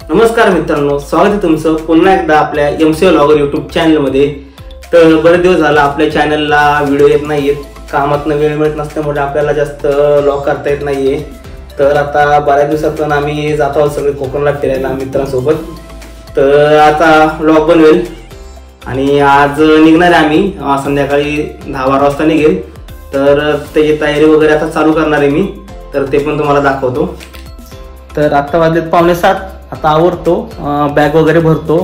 नमस्कार मित्रांनो, स्वागत आहे तुमचं पुन्हा एकदा आपल्या एमसी व्लॉगर यूट्यूब चॅनलमध्ये। तर बरेच दिवस झाला आपल्या चॅनलला व्हिडिओ येत नाहीयेत, कामातनं वेळ मिळत नसल्यामुळे आपल्याला जास्त व्लॉग करता येत नाहीये। तर आता बऱ्याच दिवसातून आम्ही जात आहोत सगळे कोकणला फिरायला मित्रांसोबत। तर आता व्लॉग बनवेल आणि आज निघणार आहे आम्ही संध्याकाळी 10-12 वाजता निघेल। तर त्याची तयारी वगैरे आता चालू करणार आहे मी, तर ते पण तुम्हाला दाखवतो। तर आता वाजलेत 6:45, आता आवरतो, बॅग वगैरे भरतो,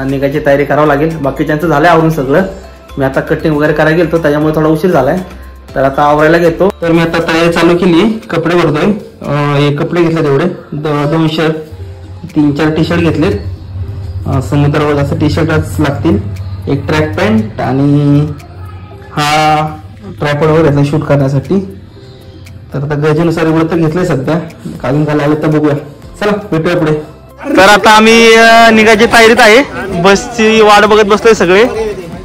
निघायची तयारी करावं लागेल। बाकीच्यांचं झालंय आवरून सगळं, मी आता कटिंग वगैरे करायला गेलतो त्याच्यामुळे थोडा उशीर झालाय। तर आता आवरायला घेतो। तर मी आता तयारी चालू केली, कपडे भरतोय। हे कपडे घेतले तेवढे 2 शर्ट, 3-4 टी शर्ट घेतलेत, समुद्रावर असं टी शर्टच लागतील, एक ट्रॅक पॅन्ट आणि हा ट्रायपॉड वगैरे घेतला शूट करण्यासाठी। तर आता गरजेनुसार एवढं तर घेतलंय सध्या, काढून काय लागलं तर बघूया, चला भेटूया पुढे। तर आता आम्ही निघायची तयारीत आहे, बसची वाट बघत बसलोय सगळे।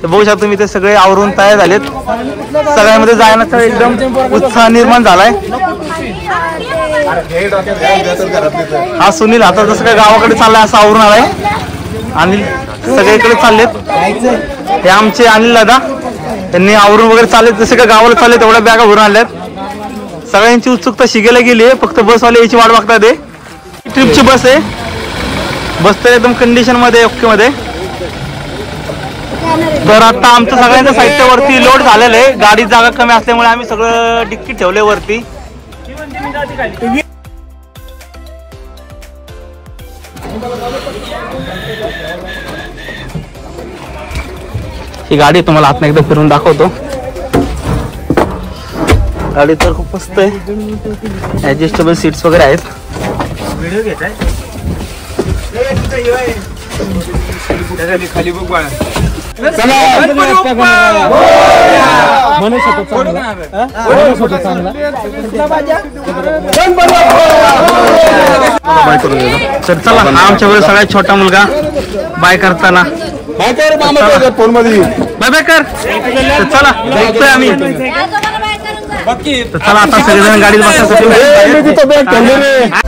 तर बघू शकता तुम्ही ते सगळे आवरून तयार झालेत, सगळ्यामध्ये जायला एकदम उत्साह निर्माण झालाय। हा सुनील आता जसं काय गावाकडे चाललाय असं आवरून आलाय, आणि सगळीकडे चाललेत। हे आमचे अनिल दादा, त्यांनी आवरून वगैरे चाललेत, जसे काय गावाला चालले तेवढ्या बॅगा भरून आल्यात। सगळ्यांची उत्सुकता शिकायला गेली आहे, फक्त बसवाले याची वाट बघतात। ते ट्रिपची बस आहे, बस तर एकदम कंडिशन मध्ये ओके मध्ये। तर आता आमचं सगळ्यांचं साहित्य वरती लोड झालेलं आहे, गाडीत जागा कमी असल्यामुळे आम्ही सगळं डिक्की ठेवले वरती। ही गाडी तुम्हाला आत एकदा फिरून दाखवतो। गाडी तर खूप मस्त आहे, ऍडजस्टेबल सीट्स वगैरे आहेत। व्हिडिओ घेताय खाली बघ बाळा, तर चला, आमच्या वेळेस सगळ्यात छोटा मुलगा बाय करताना फोन मध्ये बाय बाय कर। तर चला बघतोय आम्ही, तर चला आता सगळेजण गाडीत बसण्यासाठी चांगली आहे।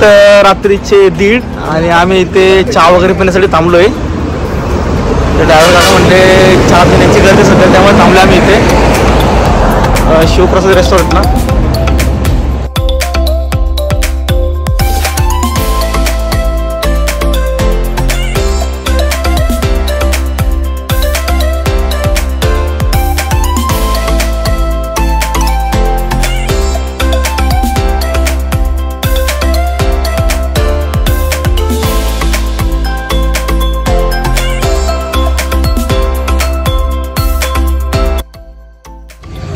तर रात्रीचे 1:30 आणि आम्ही इथे चहा वगैरे पिण्यासाठी थांबलोय। तर ड्रायव्हर काका म्हणते चहा पिण्याची गरज आहे सध्या, त्यामुळे थांबलो आम्ही इथे शिवप्रसाद रेस्टॉरंटला।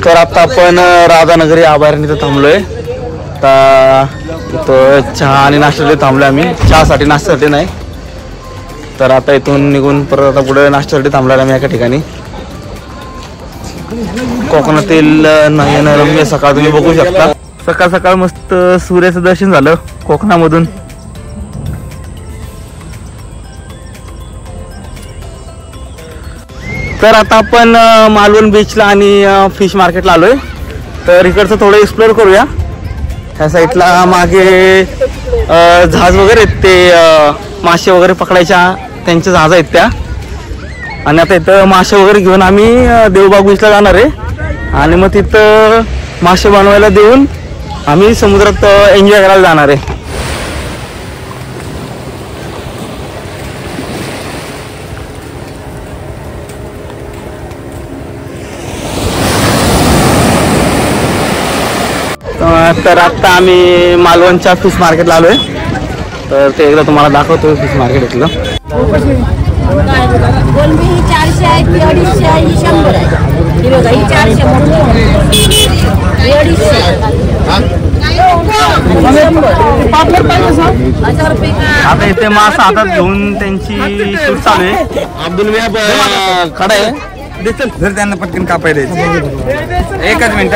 तर आता आपण राधानगरी अभयारण्य इथं थांबलोय। आता इथं चहा आणि नाश्त्यासाठी थांबलोय आम्ही, चहासाठी नाश्त्यासाठी नाही। तर आता इथून निघून परत आता पुढे नाश्त्यासाठी थांबलोय आम्ही एका ठिकाणी। कोकणातील नयनरम्य सकाळ तुम्ही बघू शकता, सकाळ सकाळ मस्त सूर्याचं दर्शन झालं कोकणामधून। तर आता आपण मालवण बीचला आणि फिश मार्केटला आलोय। तर इकडचं थोडं एक्सप्लोर करूया। ह्या साईडला मागे जहाज वगैरे आहेत, ते मासे वगैरे पकडायच्या त्यांचे जहाज आहेत त्या। आणि आता इथं मासे वगैरे घेऊन आम्ही देवबाग बीचला जाणार आहे, आणि मग तिथं मासे बनवायला देऊन आम्ही समुद्रात एन्जॉय करायला जाणार आहे। तर आता आम्ही मालवणच्या फिश मार्केटला आलोय, तर ते एकदा तुम्हाला दाखवतो फिश मार्केट इथलं. गोलमी ही 400 आहे, ती 250 आहे, ही 100 आहे. ही बघा ही 400 मोठी, ही 250 आता इथे मासा हातात घेऊन त्यांची शूट चालू आहे. अब्दुल व्याप खडा आहे, जर त्यांना पटकन कापाय द्यायचं. एकच मिनिट.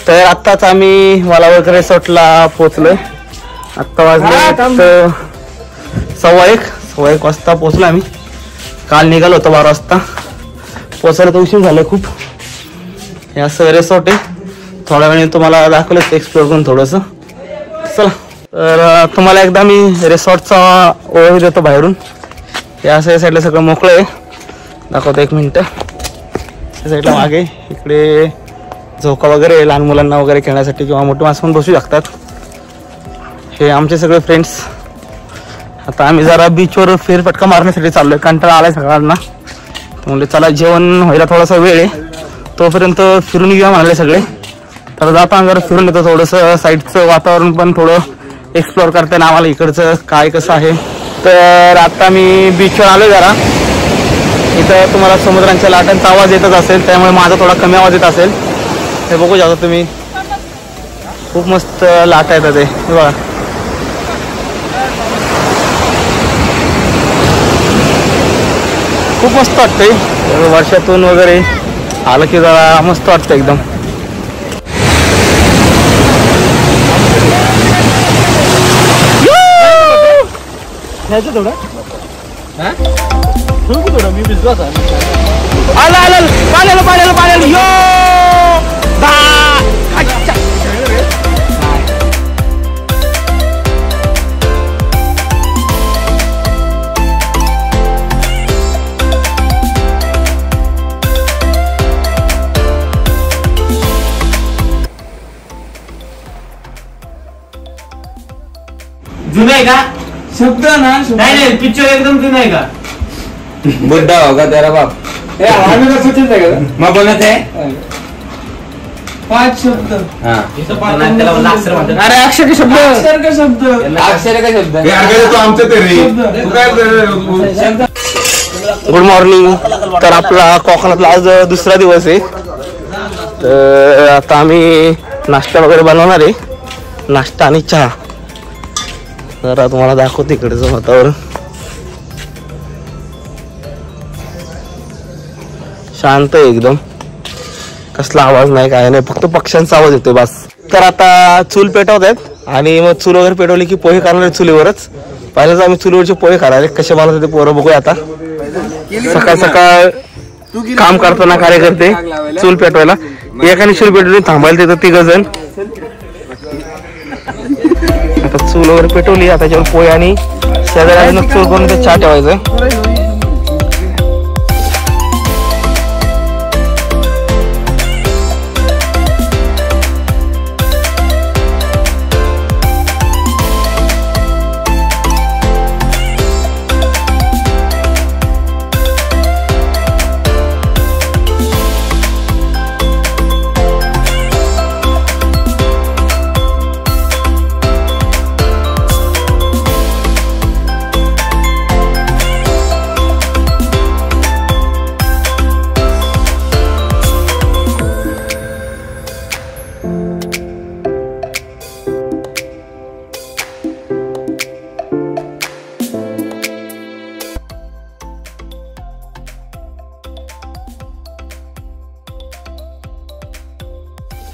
तर आत्ताच आम्ही वालावळकर रिसॉर्टला पोहोचलोय. आत्ता वाजले 1:15 वाजता पोहोचलो आम्ही. काल निघालो होतो 12 वाजता. पोहोचायला तर उशीर झालं खूप. हे असं रिसॉर्ट आहे. थोड्या वेळाने तुम्हाला दाखवलं एक्सप्लोर करून थोडंसं. चला, तर तुम्हाला एकदा मी रिसॉर्टचा ओळख देतो बाहेरून. हे असं या साईडला सगळं मोकळं आहे. दाखवतो एक मिनटं. या साईडला मागे इकडे झोका वगैरे लहान मुलांना वगैरे खेळण्यासाठी किंवा मोठे माणसं पण बसू शकतात. हे आमचे सगळे फ्रेंड्स. आता आम्ही जरा बीचवर फेरफटका मारण्यासाठी चाललोय. कंटाळा आलाय सगळ्यांना. म्हणजे चला जेवण व्हायला थोडासा वेळ आहे, तोपर्यंत फिरून घेऊया म्हणाले सगळे. तर जाता जरा फिरून येतो. थोडंसं साईडचं वातावरण पण थोडं एक्सप्लोअर करता येईल आम्हाला इकडचं काय कसं आहे. तर आता मी बीचवर आलोय जरा. इथं तुम्हाला समुद्रांच्या लाटांचा आवाज येतच असेल, त्यामुळे माझा थोडा कमी आवाज येत असेल. हे बघू शकता तुम्ही, खूप मस्त लाटा येतात. ते बघा, खूप मस्त वाटतंय. वर्षातून वगैरे आलं की जरा मस्त वाटतं एकदम. पाण्याला यो जुना आहे का शब्द ना? नाही, पिक्चर एकदम जुना आहे का? बुड्ढा होगा तेरा बाप. मग बोलत आहे 5 शब्द. अरे अक्षर का शब्द, अक्षर का शब्द, अक्षर का शब्द. Good morning. तर आपला कोकणातला आज दुसरा दिवस आहे. तर आता आम्ही नाश्ता वगैरे बनवणार आहे. नाश्ता आणि चहा. जरा तुम्हाला दाखवतो इकडचं वातावरण. शांत आहे एकदम. कसला आवाज नाही, काय नाही, फक्त पक्ष्यांचा आवाज येतोय बस. तर आता चूल पेटवत आहेत आणि मग चूल वगैरे पेटवली की पोहे करणार चुलीवरच. पहिल्याच आम्ही चुलीवरचे पोहे खाणार. कसे बनवतात ते पोरं बघूया आता. सकाळ सकाळ काम करताना कार्यकर्ते चूल पेटवायला. एकाने चूल पेटवली, थांबायला तिथं 3 जण. आता चूल वगैरे पेटवली. आता त्याच्यावर पोहे आणि शेजारी चूल करून ते चहा ठेवायचं.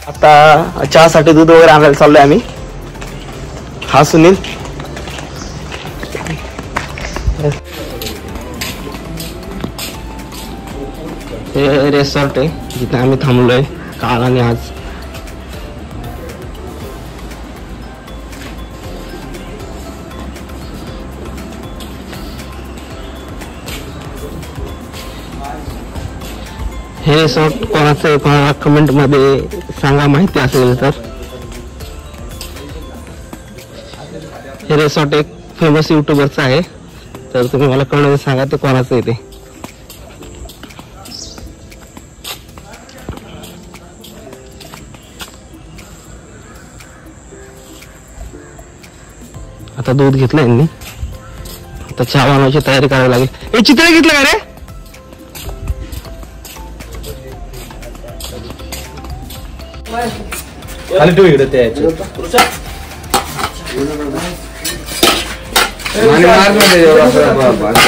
आता चहासाठी दूध वगैरे आणायला चाललोय आम्ही. हा सुनील. हे रेसॉर्ट आहे जिथे आम्ही थांबलोय काल आणि आज. हे रिसॉर्ट कोणाचं आहे, कोणाला कमेंट मध्ये सांगा माहिती असेल तर. हे रिसॉर्ट एक फेमस युट्यूबरचं आहे, तर तुम्ही मला कळून सांगा ते कोणाचं आहे ते. आता दूध घेतलं यांनी, आता चहा बनवायची तयारी करावी लागेल. हे चित्र घेतलं का रे? खाली ठेव इकडे ते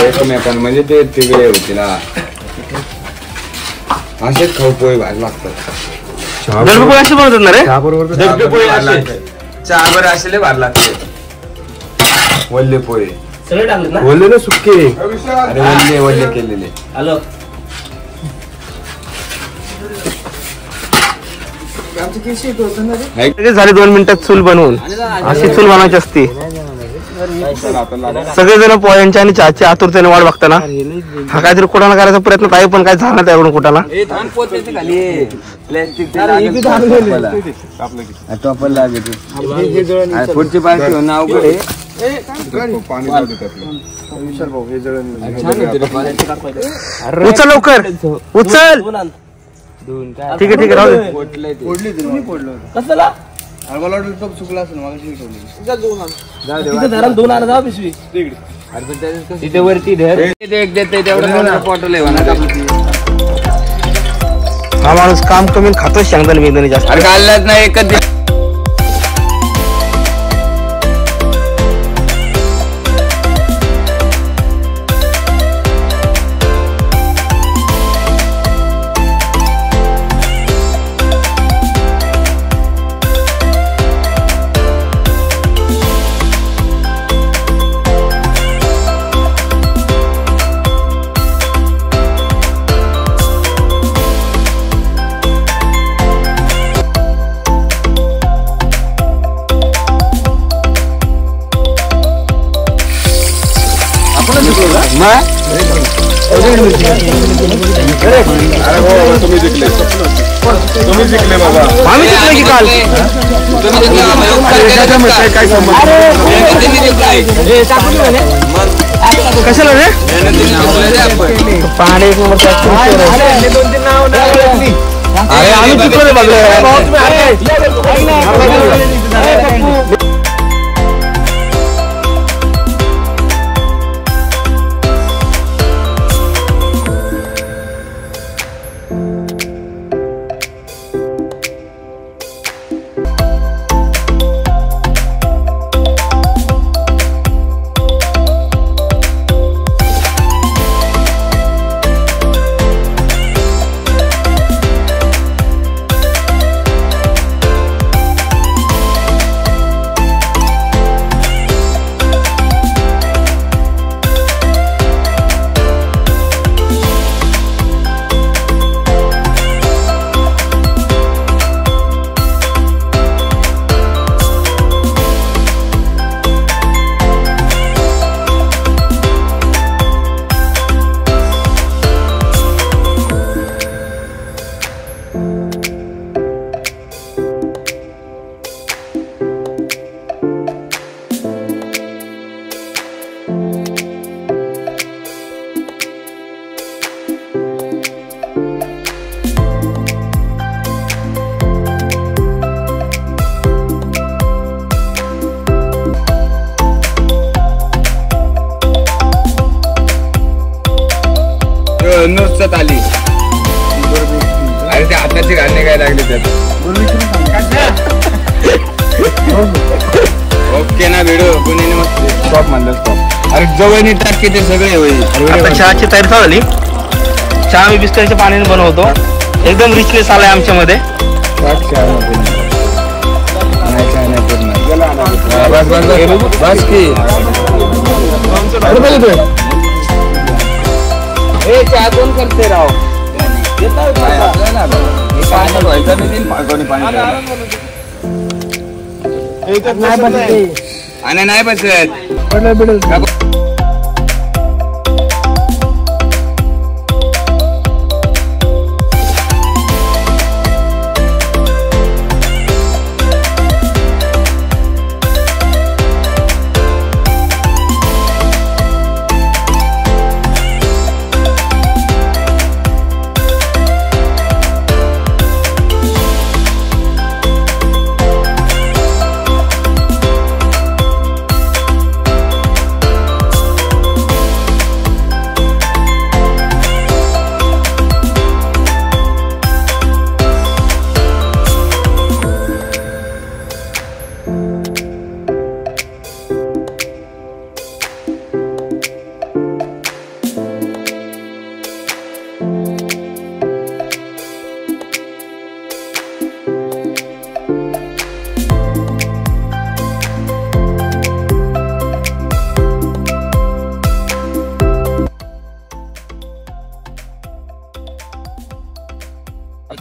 एकमेकांना म्हणजे ते तिकडे होती ना असेच खाऊ पोहे भाजी लागतात. दगडूपोळी अशी बनवतात ना रे? चहा बरं असे भार लागते. वल्ले पोहे सगळे टाकले ना? वल्ले ना सुके? अरे वल्ले वल्ले केलेले. हॅलो झाले 2 मिनिटात चूल बनवून. अशी चूल बनवायची असते. सगळेजण पोह्यांच्या आणि चहाची आतुरतेने वाट बघताना हा काहीतरी कुठाना करायचा प्रयत्न आहे, पण काय झाला त्याकडून कुठाला. पुढची पार्टी होणं अवघड आहे. उचल लवकर उचल. ठीक आहे ठीक आहे राहू दे. तिथे वरती हा माणूस काम कमी खातोच शेंगदाणे बिंगदाणे जास्त. अरे खाल्लाच नाही एकच. तुम्ही जिंकले बाबा. आम्ही जिंकले की काल. कशाला रे? पाणी अरे आम्ही जिंकलो बघ. नुसतं आली. अरे ते हाताचे घालणे काय लागले त्यात. ओके ना व्हिडिओ पुणे मस्त स्टॉप म्हणलं स्टॉप. अरे जवळ टाक ते सगळे होईल. आता चहाची तयारी झाली. चहा मी बिस्किटच्या पाण्याने बनवतो. एकदम रिचनेस आलाय आमच्यामध्ये. बस की चहा कोण करते राव. आणि नाही बसत.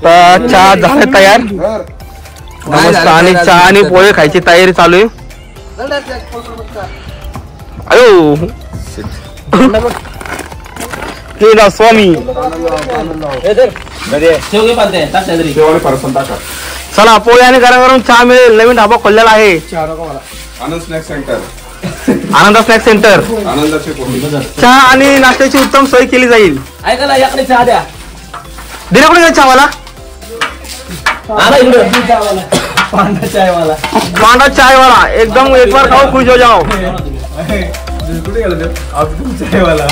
आता चहा झाला तयार मस्त आणि चहा आणि पोहे खायची तयारी चालू आहे. अयो केला स्वामी. चला पोहे आणि गरम गरम चहा मिळेल. नवीन ढाबा खोललेला आहे आनंद स्नॅक सेंटर. आनंद स्नॅक सेंटर. आनंदाचे पोहे. चहा आणि नाश्त्याची उत्तम सोय केली जाईल. ऐका ना याकडे चहा द्या. दिला कुठे चहावाला? पांढरा चायवाला. पांढरा चायवाला एकदम एक बार खाओ खुश हो जाओ. कुठे गेला चायवाला?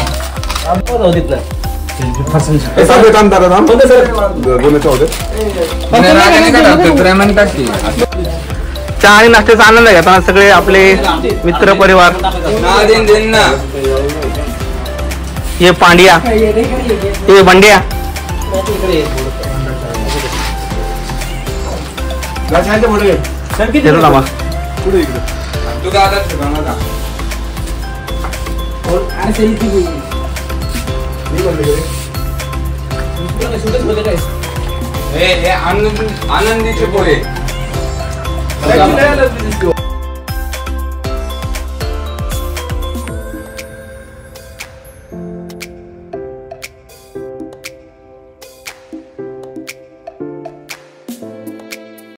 चहा आणि नाश्त्याचा आनंद घेताना सगळे आपले मित्र परिवार. हे पांड्या हे बंड्या. आनंदीचे पोहे.